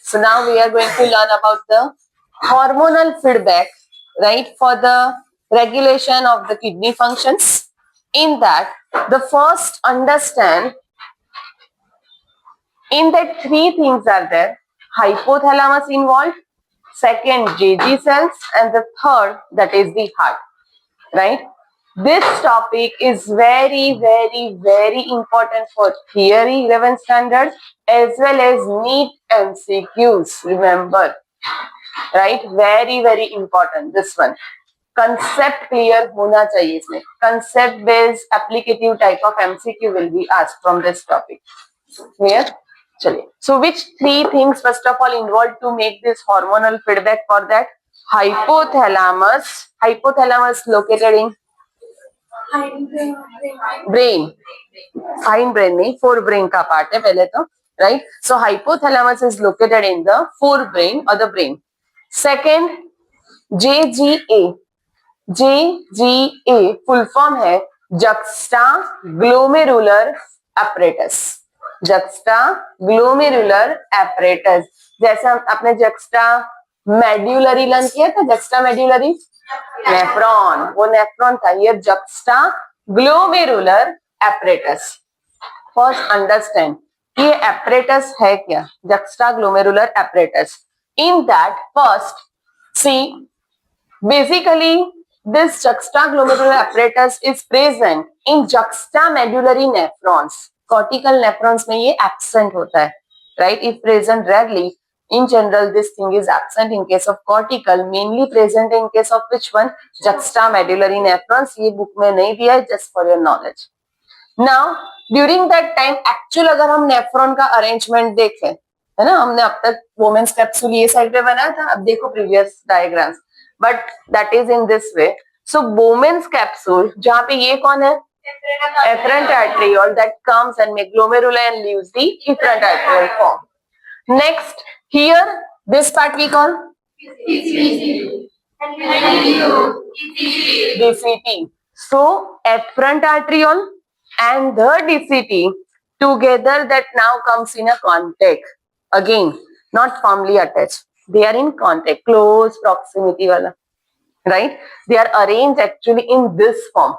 So now we are going to learn about the hormonal feedback, right, for the regulation of the kidney functions. In that, the first understand in that three things are there: hypothalamus involved, second JG cells, and the third, that is the heart, right? This topic is very, very, very important for theory 11 standards as well as NEET MCQs. Remember, right? Very, very important. This one. Concept clear होना चाहिए इसमें. Concept based applicative type of MCQ will be asked from this topic. Clear? चलिए. So which three things first of all involved to make this hormonal feedback for that? Hypothalamus. Hypothalamus located in brain. Fine brain नहीं, forebrain का part है पहले तो, right? So hypothalamus is located in the forebrain और the brain. Second JGA. JGA full form है juxta glomerular apparatus. Juxta glomerular apparatus. जैसे हम अपने जक्स्टा मेड्यूलरी लर्न किया था, जक्स्टा मेड्यूलरी नेफ्रॉन, वो नेफ्रॉन था. ये juxta glomerular apparatus. First understand ये एपरेटस है क्या? Juxta glomerular apparatus. In that first C basically this juxtaglomerular apparatus is present in juxtamedullary nephrons. Cortical nephrons में ये absent होता है, right? If present rarely, in general this thing is absent in case of cortical, mainly present in case of which one? Juxtamedullary nephrons. ये book में नहीं दिया है, just for your knowledge. Now during that time actual अगर हम nephron का arrangement देखें, है ना, हमने अब तक वोमेन्स कैप्सूल ये साइड पे बनाया था, अब देखो previous diagrams, but that is in this way. So women's capsule जहां पे ये कौन है? efferent arteriole that comes and make glomeruli and leaves the efferent arteriole form. Next, here this part we call DCT. So efferent arteriole and the DCT together that now comes in a contact. Again, not firmly attached. They are in contact, close proximity wala, right? They are arranged actually in this form.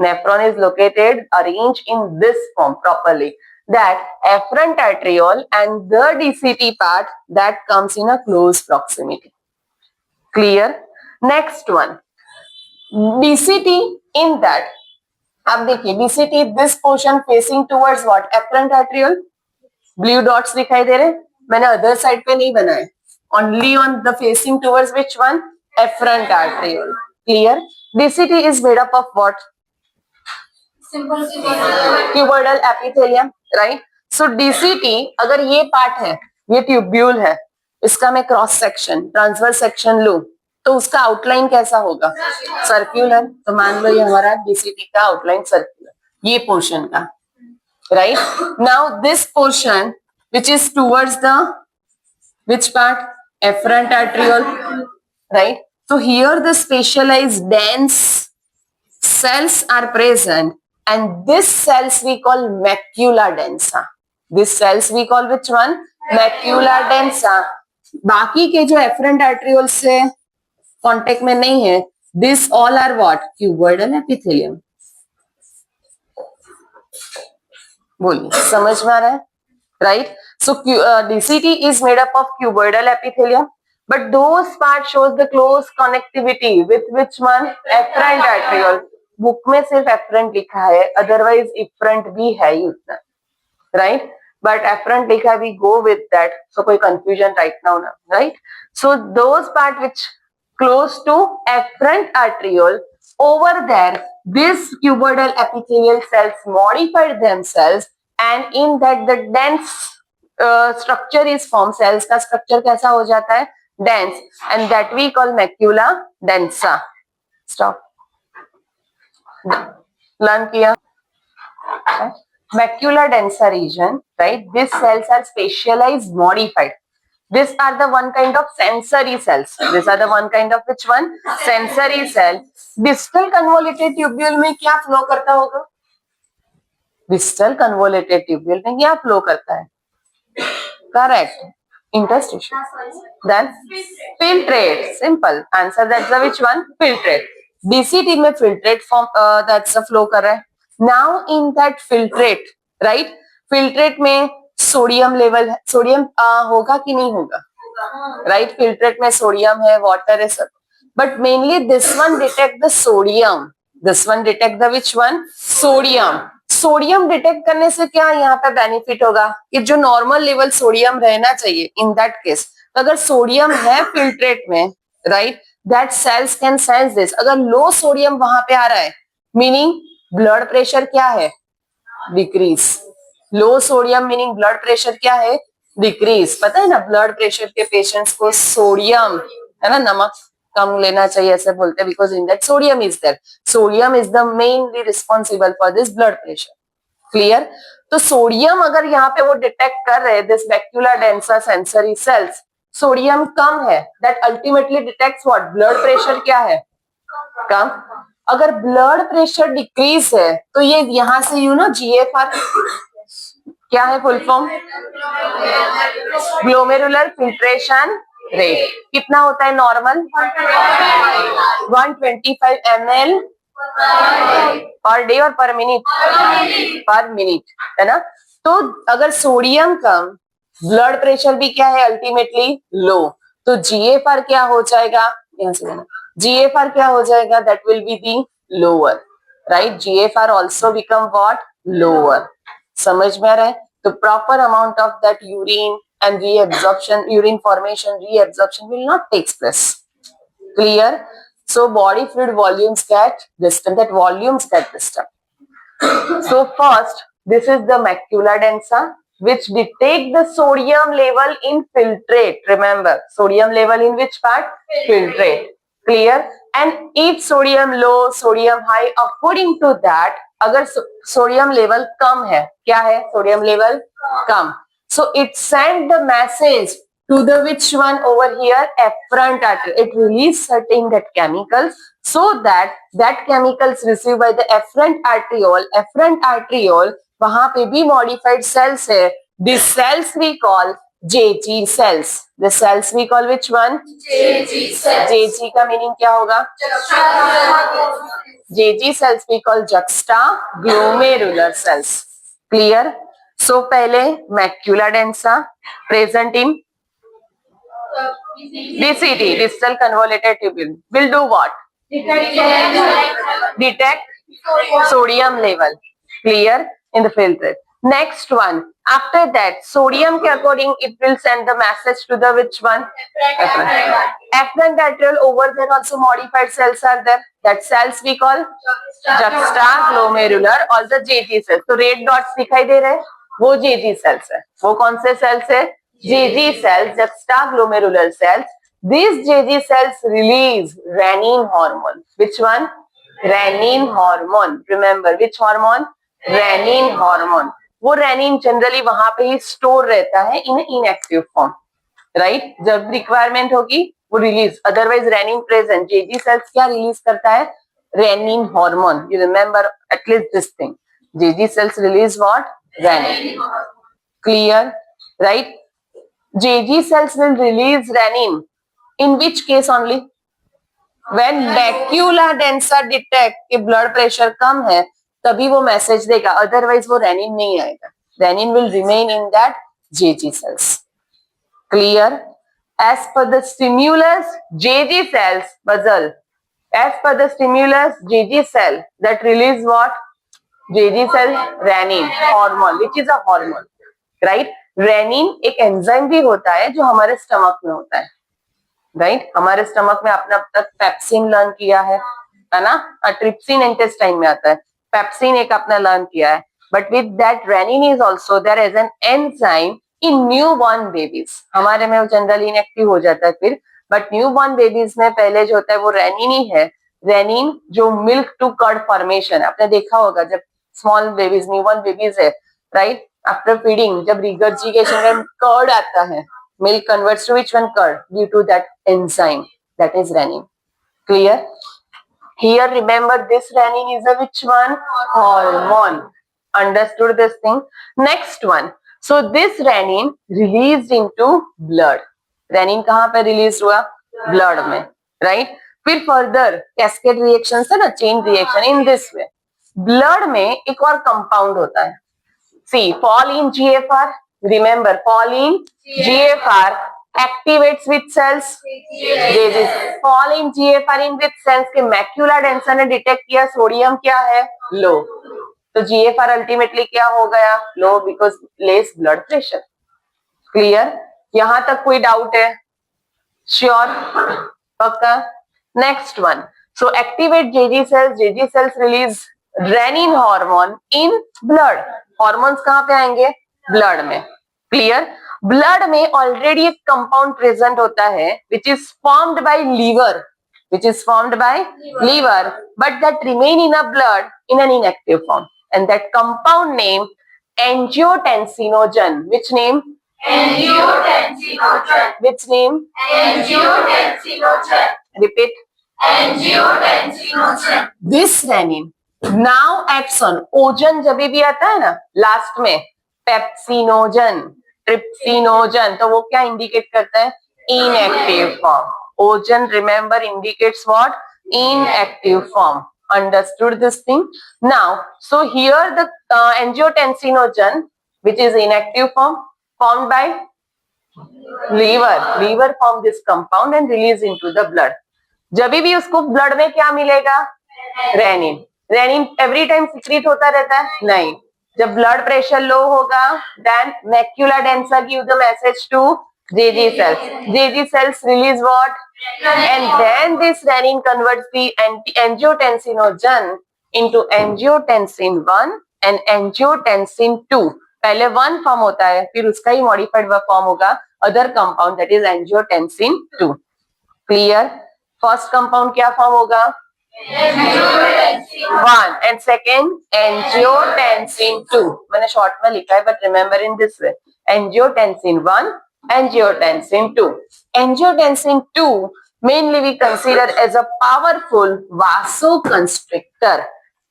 Nephron is located, arranged in this form properly. That efferent arteriole and the DCT part that comes in a close proximity. Clear? Next one, DCT. In that, अब देखिए DCT, this portion facing towards what? Efferent arteriole. Blue dots दिखाई दे रहे, मैंने other side पे नहीं बनाए, only on the facing towards which one? Efferent arteriole. Clear? DCT is made up of what? Cuboidal epithelium, right? So DCT अगर ये part है, ये ट्यूब्यूल है, इसका मैं क्रॉस सेक्शन, ट्रांसवर्स सेक्शन लूं तो उसका आउटलाइन कैसा होगा? सर्क्यूलर. तो मान लो ये हमारा DCT का आउटलाइन सर्क्यूलर, ये पोर्शन का, right? Now this portion which is towards the which part? Efferent arteriole, right? So here the specialized dense cells are present and this cells we call macula densa. This cells we call which one? Macula densa. बाकी के जो efferent arteriole से contact में नहीं है, this all are what? Cuboidal epithelium. बोलिए, समझ में आ रहा है? Right? So DCT is made up of cuboidal epithelium, but those parts shows the close connectivity with which one? Efferent arteriole. Book में सिर्फ efferent लिखा है, otherwise efferent भी है ही उतना, right? But efferent लिखा, we go with that, so कोई confusion right now ना, right? So those part which close to efferent arteriole, over there these cuboidal epithelial cells modified themselves and in that the dense structure is formed. cells का structure कैसा हो जाता है? dense, and that we call macula densa. Stop. learn किया? Macula densa region, right? These cells are specialized, modified. These are the one kind of sensory cells. These are the one kind of which one? Sensory cell. Distal convoluted tubule में क्या flow करता होगा? Distal convoluted tubule में क्या flow करता है? Correct. Interstitial. Then filtrate. Simple answer. That's the which one? Filtrate. DCT में filtrate form that's the flow कर रहा है. Now in that filtrate, right? Filtrate में सोडियम लेवल है. सोडियम होगा कि नहीं होगा? Right? Filtrate में सोडियम है, water है सब. But mainly this one detect the sodium. This one detect the which one? Sodium. Sodium detect करने से क्या यहाँ पे बेनिफिट होगा कि जो नॉर्मल लेवल सोडियम रहना चाहिए इन दैट केस, तो अगर सोडियम है फिल्ट्रेट में, right, that cells can sense this. अगर लो सोडियम वहां पे आ रहा है, मीनिंग ब्लड प्रेशर क्या है? Decrease. Low sodium meaning blood pressure क्या है? डिक्रीज. पता है ना, ब्लड प्रेशर के पेशेंट्स को सोडियम है ना, नमक कम लेना चाहिए ऐसे बोलते हैं, because in that sodium is there. Sodium is the mainly responsible for this blood pressure. Clear? तो सोडियम अगर यहाँ पे वो डिटेक्ट कर रहे हैं, this macula densa sensory cells, sodium कम है, that ultimately detects what? Blood pressure क्या है? कम. अगर ब्लड प्रेशर डिक्रीज है तो ये यहां से यू नो GFR क्या है full form? Glomerular filtration rate. कितना होता है नॉर्मल? 125 ml पर डे और पर मिनट? पर मिनट, है ना. तो अगर सोडियम कम, ब्लड प्रेशर भी क्या है? अल्टीमेटली लो. तो GFR क्या हो जाएगा? यहां से देना. GFR क्या हो जाएगा? That will be the lower, right. GFR also become what? Lower. समझ में आ रहा है? तो proper amount of that urine and reabsorption, urine formation, reabsorption will not take place. Clear? So body fluid volumes get disturbed, that volumes get disturbed. So first, this is the macula densa, which detect the sodium level in filtrate. Remember, sodium level in which part? Filtrate. Clear? And if sodium low, sodium high, according to that, अगर sodium level कम है, क्या है? Sodium level come. So it sent the message to the which one over here? Afferent arteriole. It released certain that chemicals, so that chemicals received by the afferent arteriole. Afferent arteriole वहां पे भी modified cells है. These cells we call JG cells. The cells we call which one? JG cells. JG का meaning क्या होगा? JG cells we call juxtaglomerular cells. Clear? So पहले macula densa present in DCT, distal convoluted tubule, will do what? Detect sodium level. Clear? In the filtrate. Next one, after that, sodium के according it will send the message to the which one? Afferent arteriole. Over there also modified cells are there. That cells we call juxtaglomerular or the JG cells. तो red dots दिखाई दे रहे हैं, वो JG cells है. वो कौन से cells है? JG cells, juxtaglomerular cells. These JG cells release renin hormone. Which one? Renin hormone. Remember which hormone? Renin hormone. वो रेनिन जनरली वहां पे ही स्टोर रहता है इन इनएक्टिव फॉर्म, राइट. जब रिक्वायरमेंट होगी वो release, otherwise renin present. JG cells क्या रिलीज करता है? Renin hormone. You remember at least this thing. JG cells release what? Renin. Clear? Right. JG cells will release renin in which case only? When macula densa detect कि blood pressure कम है, तभी वो message देगा, otherwise वो renin नहीं आएगा. Renin will remain in that JG cells. Clear? As per the stimulus JG cells बजल, as per the stimulus JG cell that release what? JG cell renin hormone, which is a hormone, right. Renin एक enzyme भी होता है जो हमारे stomach में होता है, राइट. हमारे स्टमक में आपने अब तक पेप्सिन लर्न किया है ना. ट्रिप्सिन इंटेस्टाइन में आता है, पेप्सिन एक आपने लर्न किया है. But with that renin is also there as an enzyme in newborn babies. हमारे में वो जनरली इनएक्टिव हो जाता है फिर, बट न्यूबॉर्न बेबीज में पहले जो होता है वो रेनिन ही है. रेनिन जो मिल्क टू कर्ड फॉर्मेशन आपने देखा होगा, जब स्मॉल बेबीज न्यूबॉर्न बेबीज है, राइट, आफ्टर फीडिंग जब रिगर्जिकेशन में कर्ड आता है, milk converts to which one? Curd, due to that enzyme, that is renin. Clear? Here remember this renin is a which one? Hormone. Understood this thing? Next one, So this renin released into blood. Renin कहाँ पे release हुआ? Blood में, right? फिर further cascade reaction है ना, chain reaction in this way. Blood में एक और कंपाउंड होता है. See fall in GFR. Remember fall in GFR activates which cells? JG. Fall in GFR in which cells के मैक्यूला डेंसा ने डिटेक्ट किया सोडियम क्या है? लो. तो जीएफआर अल्टीमेटली क्या हो गया? Low, because less blood pressure. Clear? यहां तक कोई डाउट है? श्योर? पक्का? Next one. So activate JG cells release renin hormone in blood. Hormones कहां पे आएंगे? ब्लड में. क्लियर? ब्लड में ऑलरेडी एक कंपाउंड प्रेजेंट होता है which is formed by liver, but that remain in a blood in an inactive form, and that compound name angiotensinogen. Which name? Angiotensinogen. Which name? Angiotensinogen. Repeat. Angiotensinogen. This renin now acts on ओजन. जब भी आता है ना last में pepsinogen, trypsinogen, तो वो क्या indicate करता है? Inactive form. Ozone remember indicates what? Inactive form. Understood this thing? Now, so here the angiotensinogen, which is inactive form, formed by liver form this compound and release into the blood. जब भी उसको blood में क्या मिलेगा? Renin. Renin every time secrete होता रहता है? नहीं. जब ब्लड प्रेशर लो होगा, then macula densa give the message to JG cells. JG cells release what? And then this renin converts the angiotensinogen into angiotensin 1 and angiotensin 2. पहले 1 form होता है, फिर उसका ही मॉडिफाइड फॉर्म होगा other compound that is angiotensin 2. Clear? First compound क्या form होगा? Angiotensin 1 and second angiotensin 2. मैंने short में लिखा है, but remember in this way. angiotensin 1, angiotensin 2. Angiotensin 2 mainly we consider as a powerful vasoconstrictor.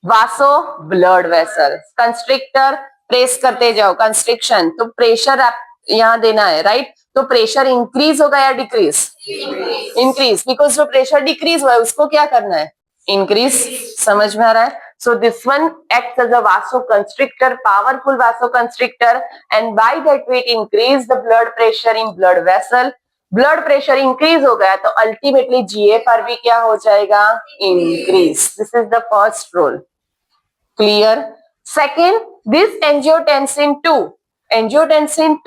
Vaso blood vessel. Constrictor press करते जाओ, constriction, तो pressure आप यहाँ देना है, राइट? तो प्रेशर इंक्रीज होगा या डिक्रीज? इंक्रीज. बिकॉज जो प्रेशर डिक्रीज हुआ है उसको क्या करना है? इंक्रीज. समझ में आ रहा है? So this one acts as a vasoconstrictor, powerful vasoconstrictor, and by that way it increase the blood pressure in blood vessel. Blood pressure increase हो गया तो अल्टीमेटली जीएफआर भी क्या हो जाएगा? Increase. This is the first role. Clear? Second, this angiotensin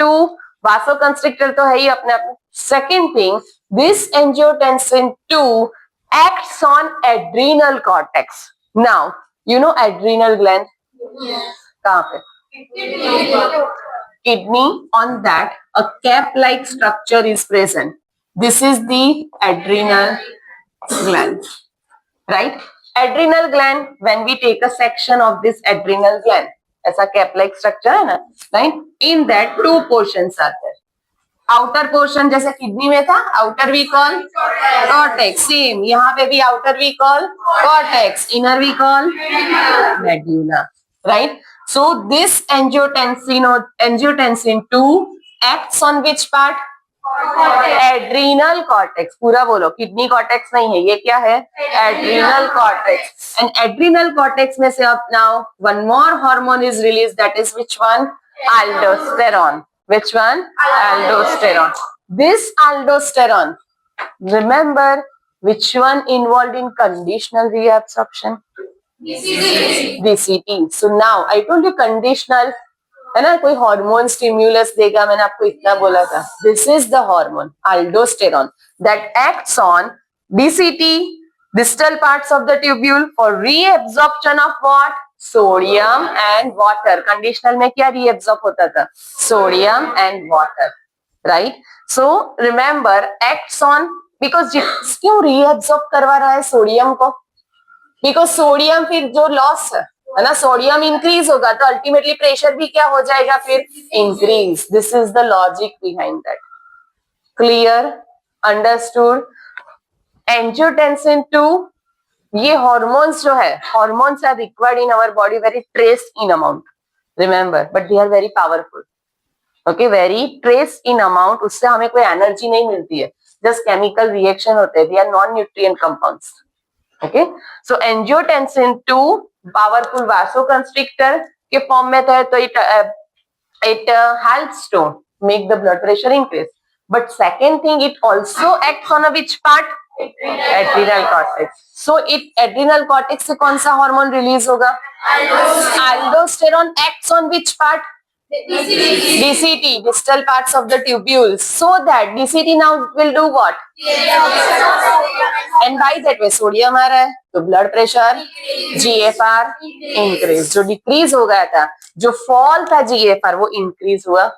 2 vasoconstrictor तो है ही अपने आप में. Second thing, this angiotensin 2 acts on adrenal cortex. Now, you know adrenal gland? कहाँ पे? Kidney. On that, a cap-like structure is present. This is the adrenal gland, right? Adrenal gland. When we take a section of this adrenal gland, ऐसा cap-like structure है ना, right? In that, 2 portions are there. Outer portion जैसे kidney में था, outer we call cortex. Same यहाँ पे भी outer we call cortex, inner we call medulla, right? So this angiotensin 2 acts on which part? Adrenal cortex. पूरा बोलो, kidney cortex नहीं है, ये क्या है? Adrenal cortex. And adrenal cortex में से अब now one more hormone is release, that is which one? Aldosterone. Which one? Aldosterone. This aldosterone, remember which one involved in conditional reabsorption? DCT. So now I told you conditional है ना, कोई hormone stimulus देगा, मैंने आपको इतना बोला था. This is the hormone aldosterone that acts on DCT, distal parts of the tubule, for reabsorption of what? Sodium and water. Conditional में क्या रीएब्सॉर्ब होता था? Sodium and water, right? So remember acts on, because क्यों reabsorb करवा रहा है sodium को? Because sodium फिर जो लॉस है ना, सोडियम इंक्रीज होगा तो अल्टीमेटली प्रेशर भी क्या हो जाएगा? फिर increase. This is the logic behind that. Clear? Understood? Angiotensin 2, ये हॉर्मोन्स जो है, hormones are required in our body very trace in amount, remember, but they are very powerful. Okay, very trace in amount, उससे हमें कोई energy नहीं मिलती है, just chemical reaction होते हैं, they are non nutrient compounds. Okay, so angiotensin 2 powerful vasoconstrictor के form में तो it helps to make the blood pressure increase. But second thing, it also acts on a which part? Adrenal cortex. So it adrenal cortex से कौन सा hormone release होगा? Aldosterone acts on which part? DCT, distal parts of the tubules. So that DCT now will do what? And by that way sodium आ रहा है तो blood pressure GFR increase. जो decrease हो गया था, जो फॉल था GFR, वो इंक्रीज हुआ.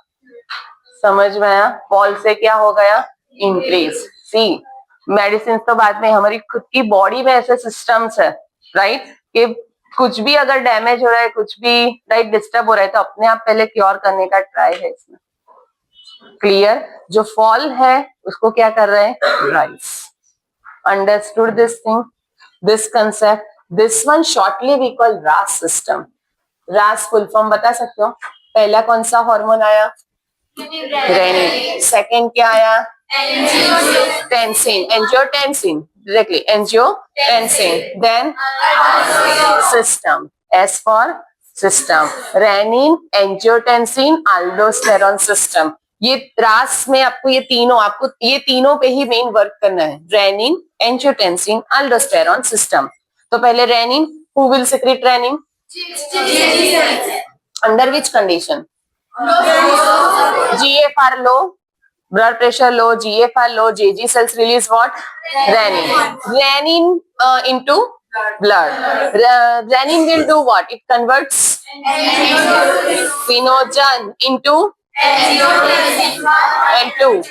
समझ में आया? फॉल से क्या हो गया? इंक्रीज. सी, मेडिसिन तो बाद में, हमारी खुद की बॉडी में ऐसे सिस्टम्स है, राइट, कि कुछ भी अगर डैमेज हो रहा है, कुछ भी राइट डिस्टर्ब हो रहा है, तो अपने आप पहले क्योर करने का ट्राई है इसमें. क्लियर? जो फॉल है उसको क्या कर रहे हैं? Rise. Understood this thing, this concept. This one shortly we call RAAS system. RAAS full form बता सकते हो? पहला कौन सा हार्मोन आया? रेनिन. सेकंड क्या आया? Tensin. Angiotensin directly. Angiotensin. Then system. S for system. Renin, angiotensin, aldosterone system. ये रास में आपको ये तीनों पे ही मेन वर्क करना है. Renin, angiotensin, aldosterone system. तो पहले renin, who will secrete renin? Under which condition? GFR low, blood pressure low, GFR low, JG cells release what? Renin. Renin into blood. Renin will do what? It converts phenogen into N2.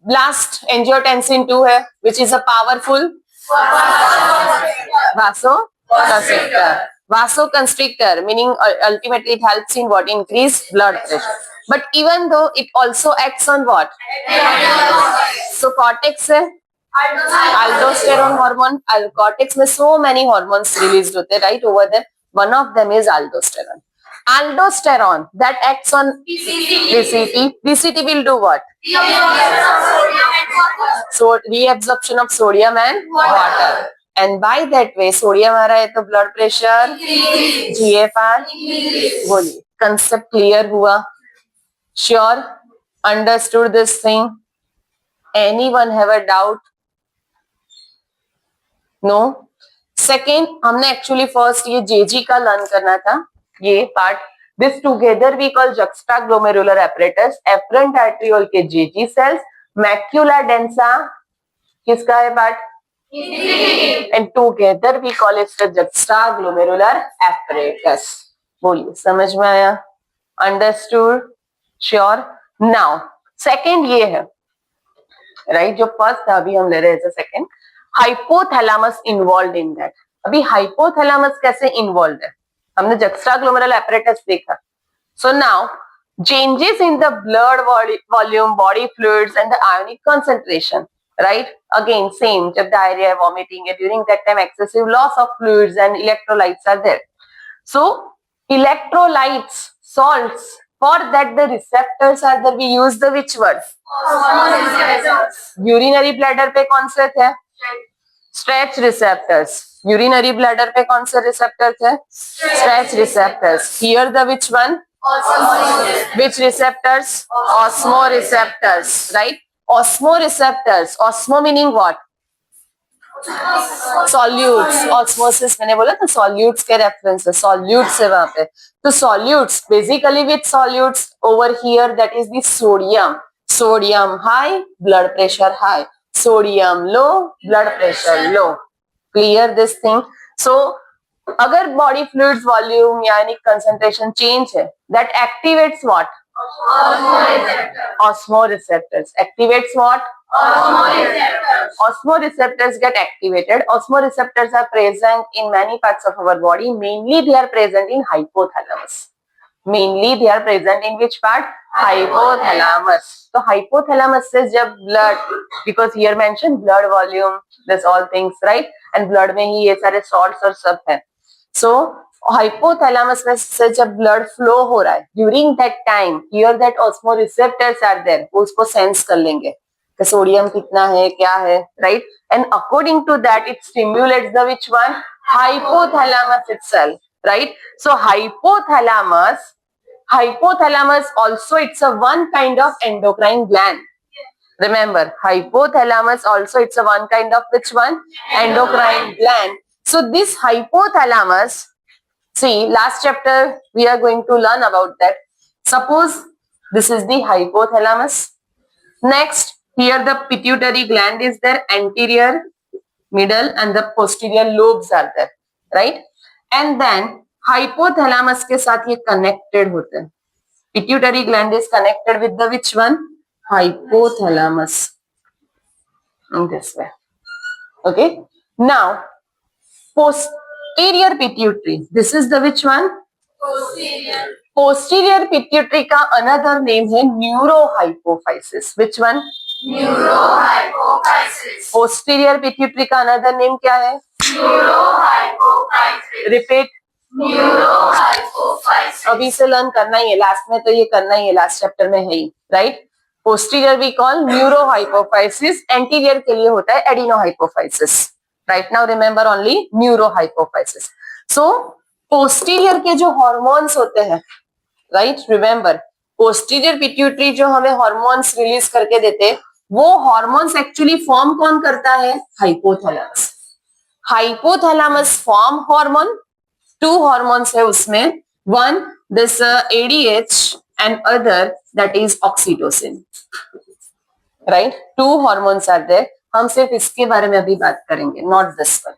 Last angiotensin 2 है, which is a powerful vasoconstrictor. Vasoconstrictor meaning ultimately it helps in what? Increase blood pressure. But even though it also acts on what? So cortex है aldosterone hormone. Cortex में so many hormones released होते हैं, right, over there. One of them is aldosterone. Aldosterone that acts on DCT. DCT will do what? So reabsorption of sodium and water. And by that way sodium आ रहा है तो blood pressure, GFR. बोलिए, concept clear हुआ? Sure, understood this thing? Anyone have a doubt? No. Second, हमने actually first ये JG का learn करना था, ये part. This together we call juxtaglomerular apparatus. Afferent arteriole के JG cells, macula densa किसका है part? And together we call it the juxtaglomerular apparatus. बोलिए, समझ में आया? Understood? Sure. Now second ये है, right, जो first था अभी हम ले रहे हैं second. Hypothalamus involved in that. अभी hypothalamus कैसे involved है? हमने juxtaglomerular apparatus देखा. So now changes in the blood volume, body fluids and the ionic concentration, right? Again same, जब diarrhea, vomiting है, during that time excessive loss of fluids and electrolytes are there. So electrolytes, salts, for that the receptors are there. We use the which word? Urinary bladder पे कौन से थे? Stretch receptors. Urinary bladder पे कौन से receptor थे? Stretch receptors. Here the which one? Which receptors? Osmoreceptors, right? Osmoreceptors. Osmo meaning what? Solutes. Osmosis मैंने बोला था solutes के reference है, solutes है वहाँ पे. तो solutes, basically with solutes over here, that is the sodium. Sodium high, blood pressure high. Sodium low, blood pressure low. Clear this thing? So अगर body fluids volume या ionic concentration change है, that activates what? Osmoreceptors. Activates what? Osmoreceptors get activated. Osmoreceptors are present in many parts of our body. Mainly they are present in hypothalamus. Mainly they are present in which part? Hypothalamus. So hypothalamus says जब blood, because here mentioned blood volume, this all things, right? And blood में ही ये सारे salts और सब है. So hypothalamus में से जब ब्लड फ्लो हो रहा है during that time here that osmoreceptors are there, वो उसको सेंस कर लेंगे कि सोडियम कितना है क्या है, right, and according to that it stimulates the which one, hypothalamus itself, right? So hypothalamus also it's a one kind of endocrine gland. Remember, hypothalamus also it's a one kind of which one? Endocrine gland. So this hypothalamus, see last chapter we are going to learn about that. Suppose this is the hypothalamus. Next, here the pituitary gland is there, anterior, middle and the posterior lobes are there, right? And then hypothalamus के साथ ये connected होते हैं. Pituitary gland is connected with the which one? Hypothalamus. In this way. Okay. Now, posterior pituitary. This is the which one? Posterior. Posterior pituitary का another name है neurohypophysis. Which one? Neurohypophysis. Posterior pituitary का another name क्या है? Neurohypophysis. Repeat. Neurohypophysis. अभी से learn करना ही है, last में तो ये करना ही है, लास्ट चैप्टर में है ही, right? Posterior we call neurohypophysis, anterior के लिए होता है adenohypophysis. Right now remember only neurohypophysis. So posterior के जो हॉर्मोन्स होते हैं, राइट, रिमेंबर पोस्टीरियर पिट्यूटरी जो हमें हॉर्मोन्स रिलीज करके देते, वो हॉर्मोन्स एक्चुअली फॉर्म कौन करता है? Hypothalamus. Hypothalamus form hormone, to hormones है उसमें, one this ADH and other that is oxytocin, right? Two hormones are there. हम सिर्फ इसके बारे में अभी बात करेंगे, not this one.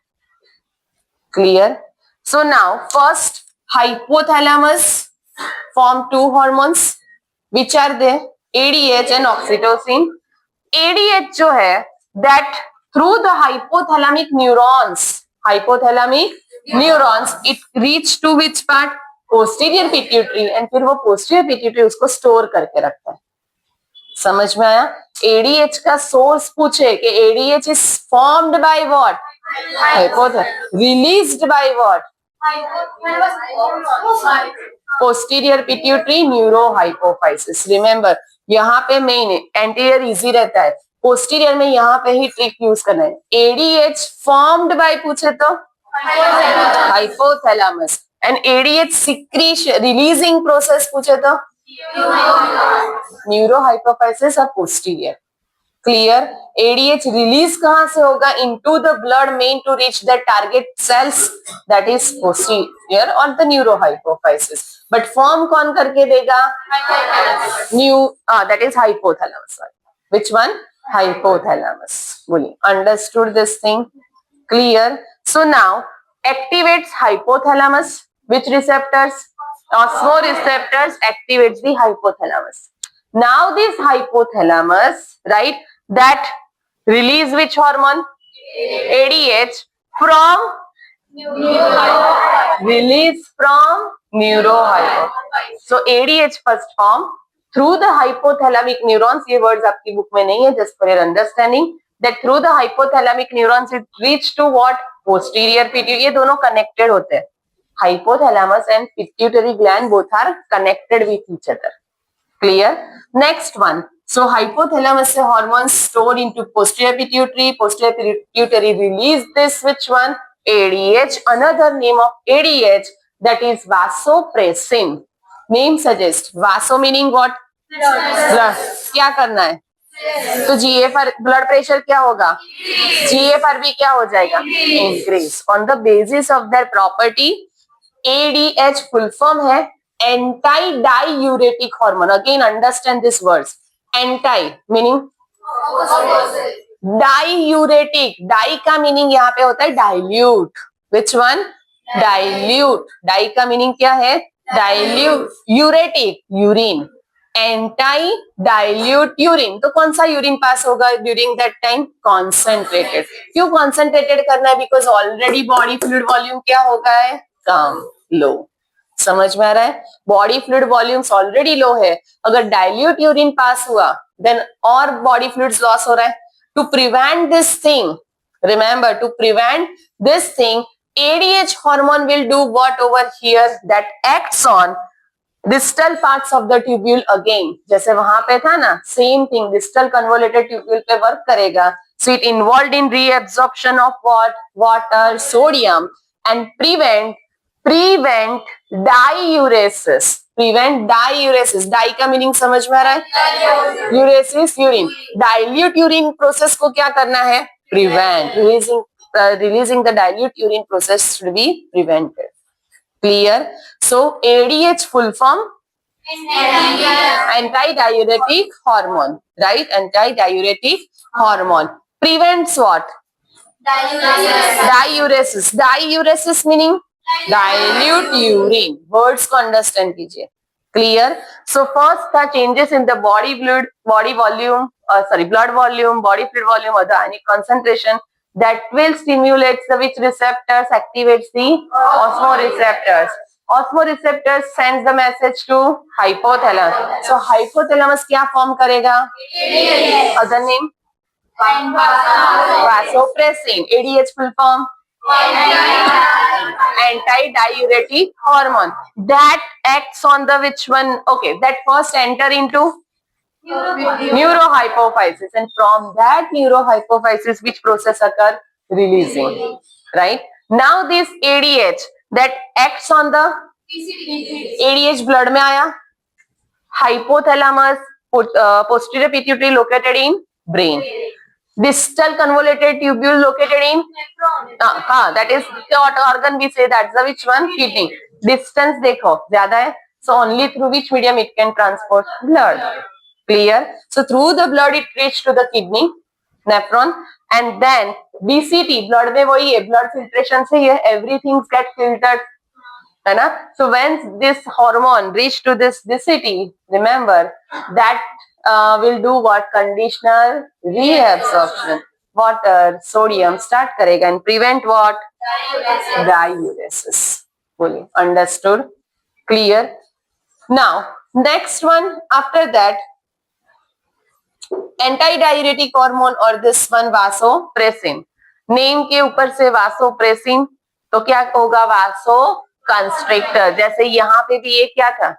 Clear? So now first hypothalamus form two hormones which are there, ADH and oxytocin. ADH जो है that through the hypothalamic neurons it reach to which part? Posterior pituitary, and फिर वो posterior pituitary उसको store करके रखता है. समझ में आया? एडीएच का सोर्स पूछे कि ADH is formed by what? Hypothalamus. Released by what? Posterior pituitary neurohypophysis. Remember यहाँ पे मेन एंटीरियर इजी रहता है, पोस्टीरियर में यहाँ पे ही ट्रिक यूज करना है. एडीएच फॉर्म्ड बाय पूछे तो hypothalamus, and ADH secretion releasing process पूछे तो न्यूरोहाइपोफाइसिस और पोस्टीरियर. क्लियर? ADH रिलीज कहां से होगा? Into the blood main to reach the target cells, that is posterior और द न्यूरोहाइपोफाइसिस. बट फॉर्म कौन करके देगा? That is hypothalamus. Which one? Hypothalamus. बोलिए, understood this thing? Clear? So now activates hypothalamus. Which receptors? Osmoreceptors activates the hypothalamus. Now this hypothalamus, right, that release which hormone? ADH from release from neurohypophysis. So ADH first form through the hypothalamic neurons. ये words आपकी book में नहीं है, just for your understanding that through the hypothalamic neurons it reach to what? Posterior pituitary. ये दोनों connected होते हैं. Hypothalamus and pituitary gland both are connected with each other. Clear? Next one. So hypothalamus से hormones stored into posterior pituitary. Posterior pituitary release this which one? ADH. Another name of ADH that is vasopressin. Name suggests vaso meaning what? Blood. क्या करना है? तो GFR blood pressure क्या होगा? GFR भी क्या हो जाएगा? Increase. On the basis of that property ADH full form है anti diuretic hormone. Again understand this words. Anti meaning diuretic. Di का मीनिंग यहाँ पे होता है dilute. Which one? Dilute. Di का मीनिंग क्या है? Dilute. Uretic urine. Anti dilute urine. तो कौन सा यूरिन पास होगा ड्यूरिंग दैट टाइम? कॉन्सेंट्रेटेड. क्यों कॉन्सेंट्रेटेड करना है? Because already body fluid volume क्या हो गया है? कम, लो. समझ में आ रहा है? बॉडी फ्लूइड वॉल्यूम्स ऑलरेडी लो है, अगर डाइल्यूट यूरिन पास हुआ देन और बॉडी फ्लूइड्स लॉस हो रहा है. To prevent this thing, remember to prevent this thing ADH hormone will do what over here? That acts on distal parts of the tubule again. जैसे वहां पे था ना, same thing, distal convoluted tubule पे work करेगा. So it involved in reabsorption of what? Water, sodium, and prevent diuresis. Prevent diuresis. Di का meaning समझ में आ रहा है? Uresis urine. Dilute urine process को क्या करना है? Prevent. Releasing the dilute urine process should be prevented. Clear? So ADH full form? Antidiuretic hormone, right? Antidiuretic hormone prevents what? Diuresis. Diuresis meaning dilute urine. Words को understand कीजिए. Clear? So first the changes in the body volume, blood volume, body fluid volume, or the ionic concentration that will stimulate the which receptors, activates the osmoreceptors. Osmoreceptors sends the message to hypothalamus. So hypothalamus क्या form करेगा? Other name? Vasopressin. ADH full form? Antidiuretic hormone. That acts on the which one? Okay, that first enter into neurohypophysis, and from that neurohypophysis which process occur? Releasing. Right? Now this ADH that acts on the ADH blood में आया, hypothalamus, posterior pituitary located in brain, distal convoluted tubule located in that is what organ we say? That's the which one? Kidney. Distance देखो ज्यादा है, so only through which medium it can transport? Blood. Clear? So through the blood it reach to the kidney, nephron, and then BCT, blood में वही है, blood filtration से ये everything get filtered, है ना? So when this hormone reach to this DCT, remember that will do what? Conditional reabsorption. Water, sodium start करेगा and prevent what? Diuresis. Fully understood? Clear? Now next one after that, antidiuretic hormone और this one vasopressin. Name के ऊपर से vasopressin, तो क्या होगा? वासो constrictor. जैसे यहाँ पे भी ये क्या था?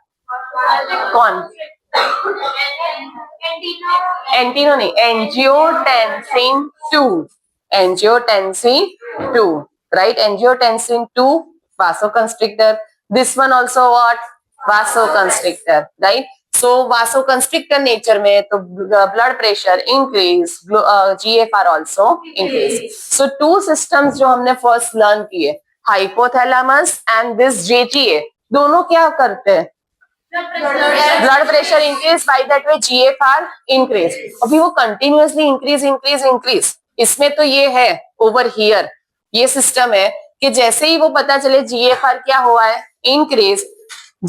कौन? एंटीनो नहीं, angiotensin 2. Angiotensin 2, right? Angiotensin 2 vasoconstrictor. This one also what? Vasoconstrictor, right? So vasoconstrictor nature में तो blood pressure increase, GFR also increase. So two systems जो हमने first learn किए, hypothalamus and this JTA, दोनों क्या करते हैं? Blood pressure increase, by that way GFR increase. अभी वो कंटिन्यूअसली इंक्रीज. इसमें तो ये है ओवर हियर, ये सिस्टम है कि जैसे ही वो पता चले GFR क्या हुआ है? इंक्रीज.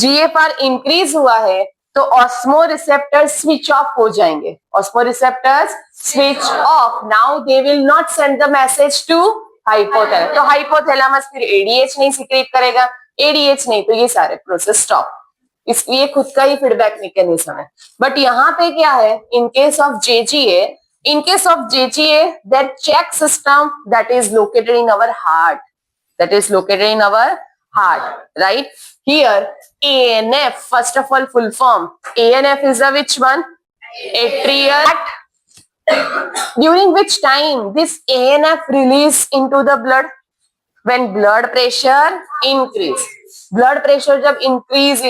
GFR इंक्रीज हुआ है तो ऑस्मोरिसेप्टर्स स्विच ऑफ हो जाएंगे. Osmoreceptors switch off. Now they will not send the message to hypothalamus. तो हाइपोथैलेमस फिर ADH नहीं सिक्रेट करेगा, ADH नहीं तो ये सारे प्रोसेस स्टॉप. इसलिए खुद का ही फीडबैक मैकेनिज्म है. बट यहाँ पे क्या है? In case of JGA, that check system that is located in our heart, right? Here ANF, first of all, full form. ANF is the which one? Atrial. During which time this ANF release into the blood? When blood pressure increase. Blood pressure जब increase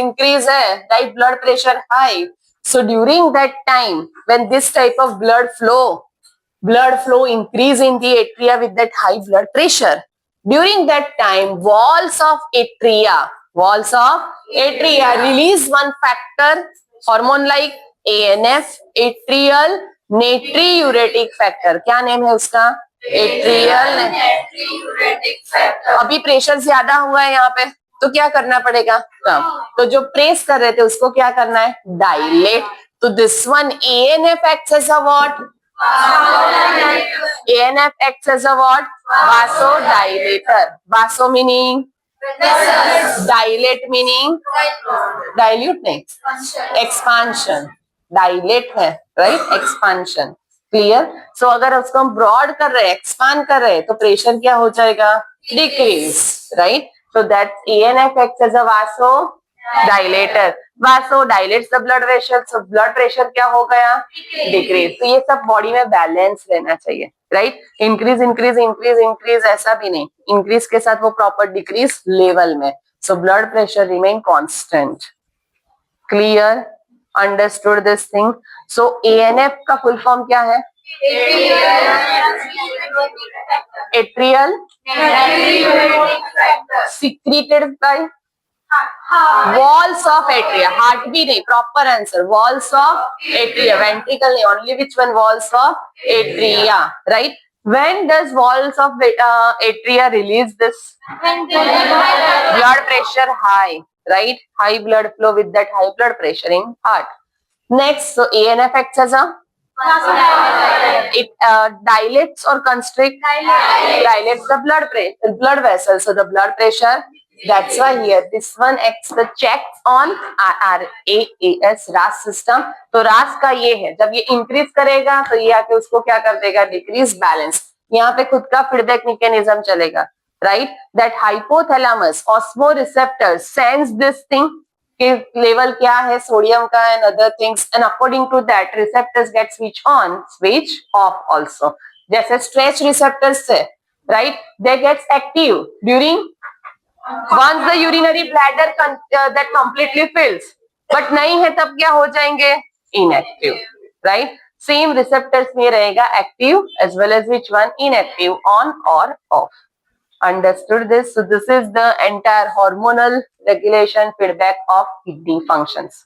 है, right? Blood pressure high. So during that time when this type of blood flow increase in the atria with that high blood pressure, during that time walls of atria release one factor, hormone like ANF, atrial natriuretic factor. क्या name है उसका? Atrial natriuretic factor. अभी pressure ज्यादा हुआ है यहाँ पे तो क्या करना पड़ेगा? कम. तो जो प्रेस कर रहे थे उसको क्या करना है? डायलेट. तो this one ANF acts as a what? ANF acts as a what? Vasodilator. Vaso meaning dilate meaning dilute नहीं, expansion. Dilate है, right? Expansion. क्लियर? सो अगर उसको हम ब्रॉड कर रहे हैं, एक्सपांड कर रहे हैं तो प्रेशर क्या हो जाएगा? decrease, right? So that's ANF acts as a vasodilator. Vasodilates the blood vessel, so blood pressure क्या हो गया? Decrease. तो ये सब बॉडी में बैलेंस रहना चाहिए, right? Increase increase increase increase ऐसा भी नहीं, इंक्रीज के साथ वो प्रॉपर डिक्रीज लेवल में. So blood pressure remain constant. Clear? Understood this thing? So ANF का फुल फॉर्म क्या है? Atrial secreted by walls of atria. Heart भी नहीं, proper answer. Walls of atria. Ventricle नहीं, only which one? Walls of atria, right? When does walls of atria release this? Blood pressure high, right? High blood flow with that high blood pressure in heart. Next, so ANF acts as a it dilates or constricts? Dilates the blood vessels. So the blood pressure. That's why here this one acts the check on RAS system. तो RAS का ये है, जब ये increase करेगा तो ये आके उसको क्या कर देगा? Decrease balance. यहाँ पे खुद का फीडबैक मैकेनिज्म चलेगा, right? That hypothalamus osmoreceptor sense this thing कि लेवल क्या है सोडियम का and other things, and according to that receptors get switch on switch off also. जैसे स्ट्रेच रिसेप्टर्स से, right, they gets active during once the urinary bladder that completely fills, but नहीं है तब क्या हो जाएंगे? Inactive, right? Same receptors में रहेगा active as well as which one? Inactive, on or off. Understood this? So this is the entire hormonal regulation feedback of kidney functions.